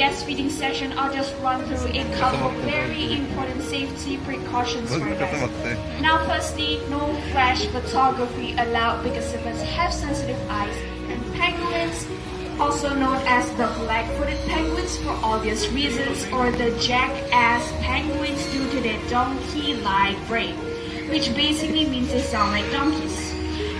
breastfeeding session, I'll just run through a couple of very important safety precautions for you guys. Now, firstly, no flash photography allowed because zebras have sensitive eyes, and penguins, also known as the black-footed penguins for obvious reasons, or the jackass penguins due to their donkey-like brain, which basically means they sound like donkeys.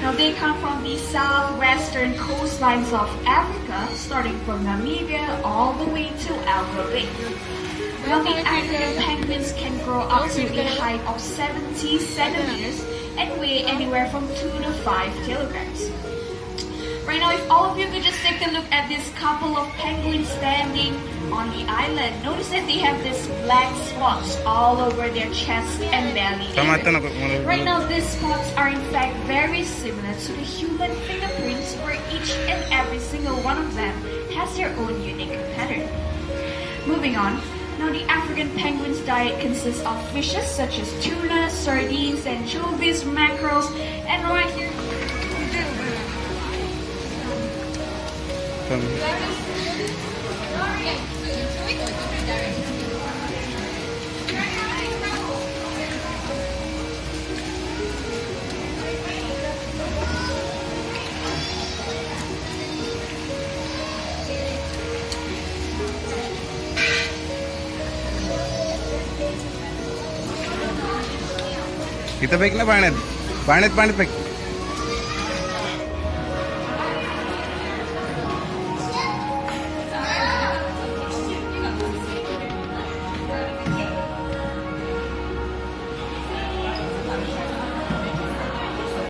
Now they come from the southwestern coastlines of Africa, starting from Namibia all the way to Alba Bay. Now the African penguins can grow up to a height of 70 centimeters and weigh anywhere from 2 to 5 kilograms. Right now, if all of you could just take a look at this couple of penguins standing on the island, notice that they have these black spots all over their chest and belly area. Right now, these spots are in fact very similar to the human fingerprints, where each and every single one of them has their own unique pattern. Moving on, now the African penguin's diet consists of fishes such as tuna, sardines, anchovies, mackerels, and right here, इथं fake ना पाण्यात पाण्यात पाण्यात fake